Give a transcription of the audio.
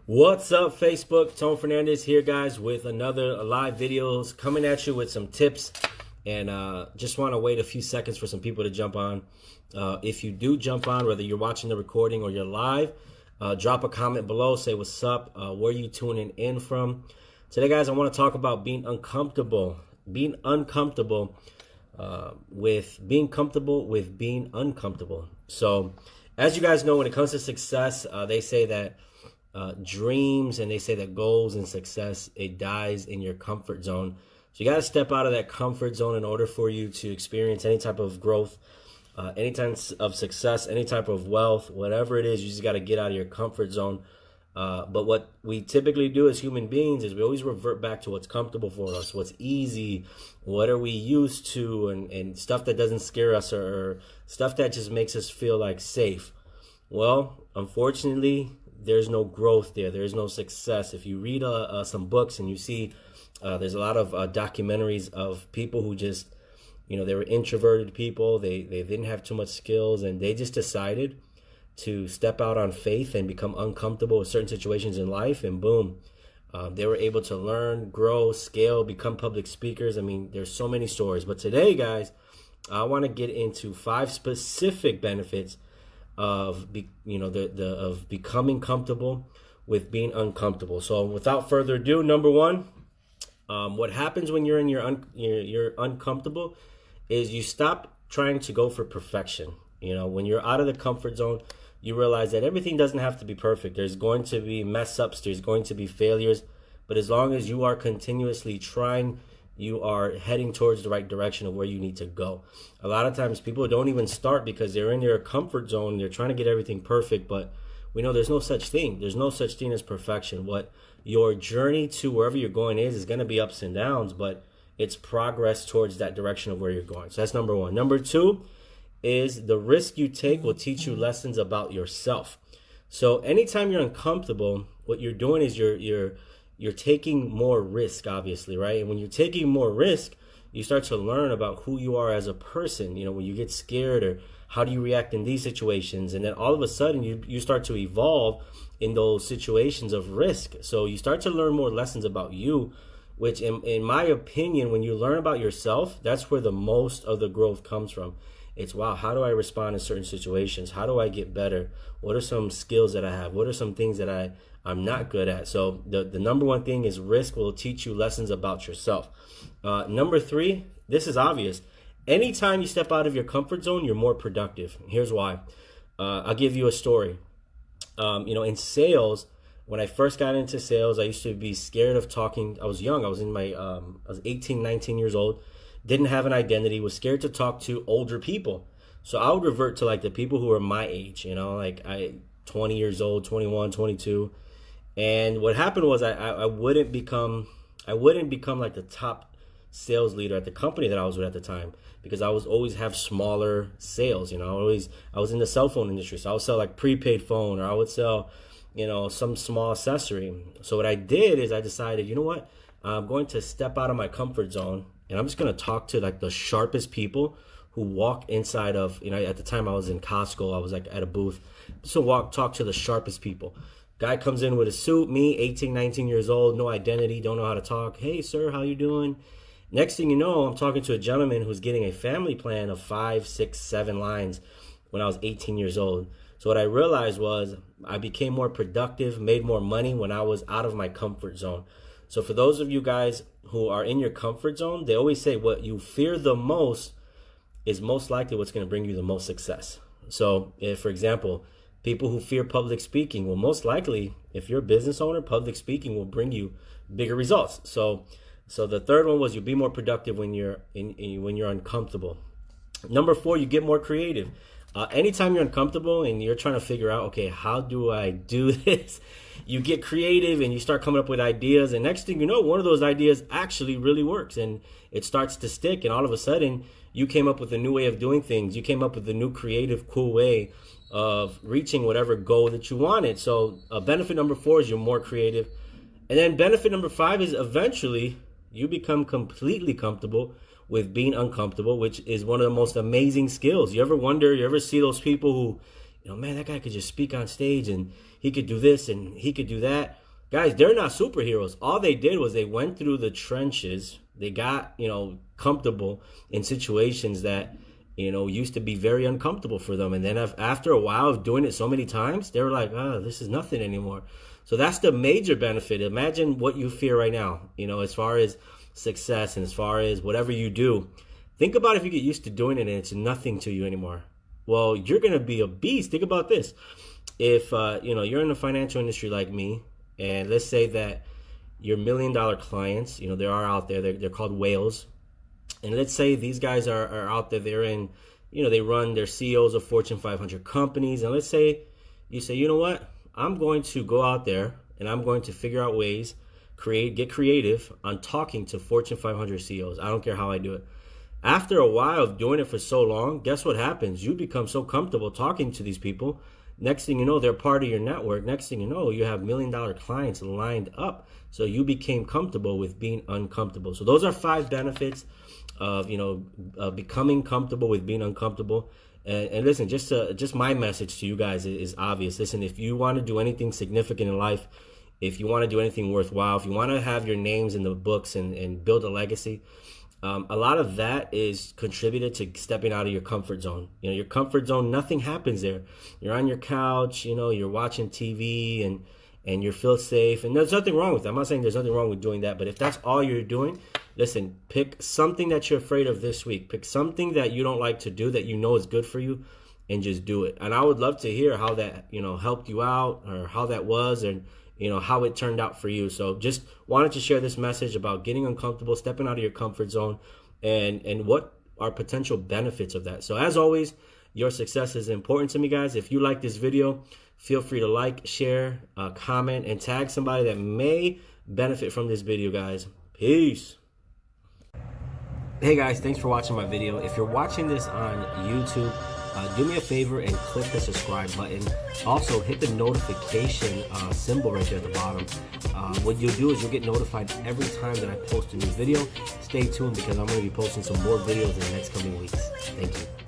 What's up, Facebook? Tone Fernandez here, guys, with another live videos coming at you with some tips. And just want to wait a few seconds for some people to jump on. If you do jump on, whether you're watching the recording or you're live, drop a comment below. Say what's up. Where you tuning in from? Today, guys, I want to talk about being uncomfortable. Being uncomfortable with being comfortable with being uncomfortable. So, as you guys know, when it comes to success, they say that dreams and they say that goals and success, it dies in your comfort zone. So you got to step out of that comfort zone in order for you to experience any type of growth, any type of success, any type of wealth, whatever it is. You just got to get out of your comfort zone. But what we typically do as human beings is we always revert back to what's comfortable for us, what's easy, what are we used to, and stuff that doesn't scare us or stuff that just makes us feel like safe. Well, unfortunately, there's no growth there. There's no success. If you read some books and you see there's a lot of documentaries of people who just, they were introverted people. They didn't have too much skills, and they just decided to step out on faith and become uncomfortable with certain situations in life, and boom, they were able to learn, grow, scale, become public speakers. I mean, there's so many stories. But today, guys, I want to get into 5 specific benefits of of becoming comfortable with being uncomfortable. So without further ado, number 1, what happens when you're in you're uncomfortable is you stop trying to go for perfection. When you're out of the comfort zone, you realize that everything doesn't have to be perfect. There's going to be mess ups, there's going to be failures, but as long as you are continuously trying, you are heading towards the right direction of where you need to go. A lot of times people don't even start because they're in their comfort zone. They're trying to get everything perfect, but we know there's no such thing. There's no such thing as perfection. What your journey to wherever you're going is going to be ups and downs, but it's progress towards that direction of where you're going. So that's number 1. Number 2 is the risk you take will teach you lessons about yourself. So anytime you're uncomfortable, what you're doing is you're taking more risk, obviously, right? And when you're taking more risk, you start to learn about who you are as a person. When you get scared, or how do you react in these situations? And then all of a sudden you start to evolve in those situations of risk. So you start to learn more lessons about you, which in my opinion, when you learn about yourself, that's where the most of the growth comes from. It's, wow, how do I respond in certain situations? How do I get better? What are some skills that I have? What are some things that I'm not good at? So the number 1 thing is risk will teach you lessons about yourself. Number 3, this is obvious. Anytime you step out of your comfort zone, you're more productive. Here's why. I'll give you a story. In sales, when I first got into sales, I used to be scared of talking. I was young. I was I was 18, 19 years old. Didn't have an identity, was scared to talk to older people. So I would revert to like the people who were my age, like 20 years old, 21, 22. And what happened was I wouldn't become like the top sales leader at the company that I was with at the time, because I was always have smaller sales. I was in the cell phone industry, so I would sell like prepaid phone, or I would sell, some small accessory. So what I did is I decided, you know what, I'm going to step out of my comfort zone, and I'm just going to talk to like the sharpest people who walk inside of, at the time I was in Costco, I was like at a booth. So talk to the sharpest people. Guy comes in with a suit, me, 18, 19 years old, no identity, don't know how to talk. Hey, sir, how you doing? Next thing you know, I'm talking to a gentleman who's getting a family plan of 5, 6, 7 lines when I was 18 years old. So what I realized was I became more productive, made more money when I was out of my comfort zone. So for those of you guys who are in your comfort zone, they always say what you fear the most is most likely what's going to bring you the most success. So if, for example, people who fear public speaking, well, most likely, if you're a business owner, public speaking will bring you bigger results. So the third one was you'll be more productive when you're when you're uncomfortable. Number 4, you get more creative. Anytime you're uncomfortable and you're trying to figure out, okay, how do I do this? You get creative and you start coming up with ideas. And next thing you know, one of those ideas actually really works and it starts to stick. And all of a sudden, you came up with a new way of doing things. You came up with a new creative, cool way of reaching whatever goal that you wanted. So benefit number 4 is you're more creative. And then benefit number 5 is eventually you become completely comfortable with being uncomfortable, which is one of the most amazing skills. You ever wonder, you ever see those people who you know, man, that guy could just speak on stage and he could do this and he could do that. Guys, they're not superheroes. All they did was they went through the trenches. They got, you know, comfortable in situations that, you know, used to be very uncomfortable for them. And then after a while of doing it so many times, they were like, oh, this is nothing anymore. So that's the major benefit. Imagine what you fear right now, you know, as far as success and as far as whatever you do. Think about if you get used to doing it and it's nothing to you anymore. Well, you're going to be a beast. Think about this. If, you know, you're in the financial industry like me, and let's say that your $1 million clients, you know, there are out there, they're called whales. And let's say these guys are out there, they're in, you know, they run, their CEOs of Fortune 500 companies. And let's say you say, you know what, I'm going to go out there and I'm going to figure out ways, get creative on talking to Fortune 500 CEOs. I don't care how I do it. After a while of doing it for so long, guess what happens? You become so comfortable talking to these people. Next thing you know, they're part of your network. Next thing you know, you have $1 million clients lined up. So you became comfortable with being uncomfortable. So those are 5 benefits of, you know, becoming comfortable with being uncomfortable. And listen, just my message to you guys is obvious. Listen, if you want to do anything significant in life, if you want to do anything worthwhile, if you want to have your names in the books and build a legacy, a lot of that is contributed to stepping out of your comfort zone. You know, your comfort zone, nothing happens there. You're on your couch, you know, you're watching TV and you feel safe. And there's nothing wrong with that. I'm not saying there's nothing wrong with doing that. But if that's all you're doing, listen, pick something that you're afraid of this week. Pick something that you don't like to do that you know is good for you and just do it. And I would love to hear how that, you know, helped you out or how that was and, you know, how it turned out for you. So just wanted to share this message about getting uncomfortable, stepping out of your comfort zone, and what are potential benefits of that. So as always, your success is important to me, guys. If you like this video, feel free to like, share, comment, and tag somebody that may benefit from this video, guys. Peace. Hey guys, thanks for watching my video. If you're watching this on YouTube, do me a favor and click the subscribe button. Also, hit the notification symbol right there at the bottom. What you'll do is you'll get notified every time that I post a new video. Stay tuned because I'm going to be posting some more videos in the next coming weeks. Thank you.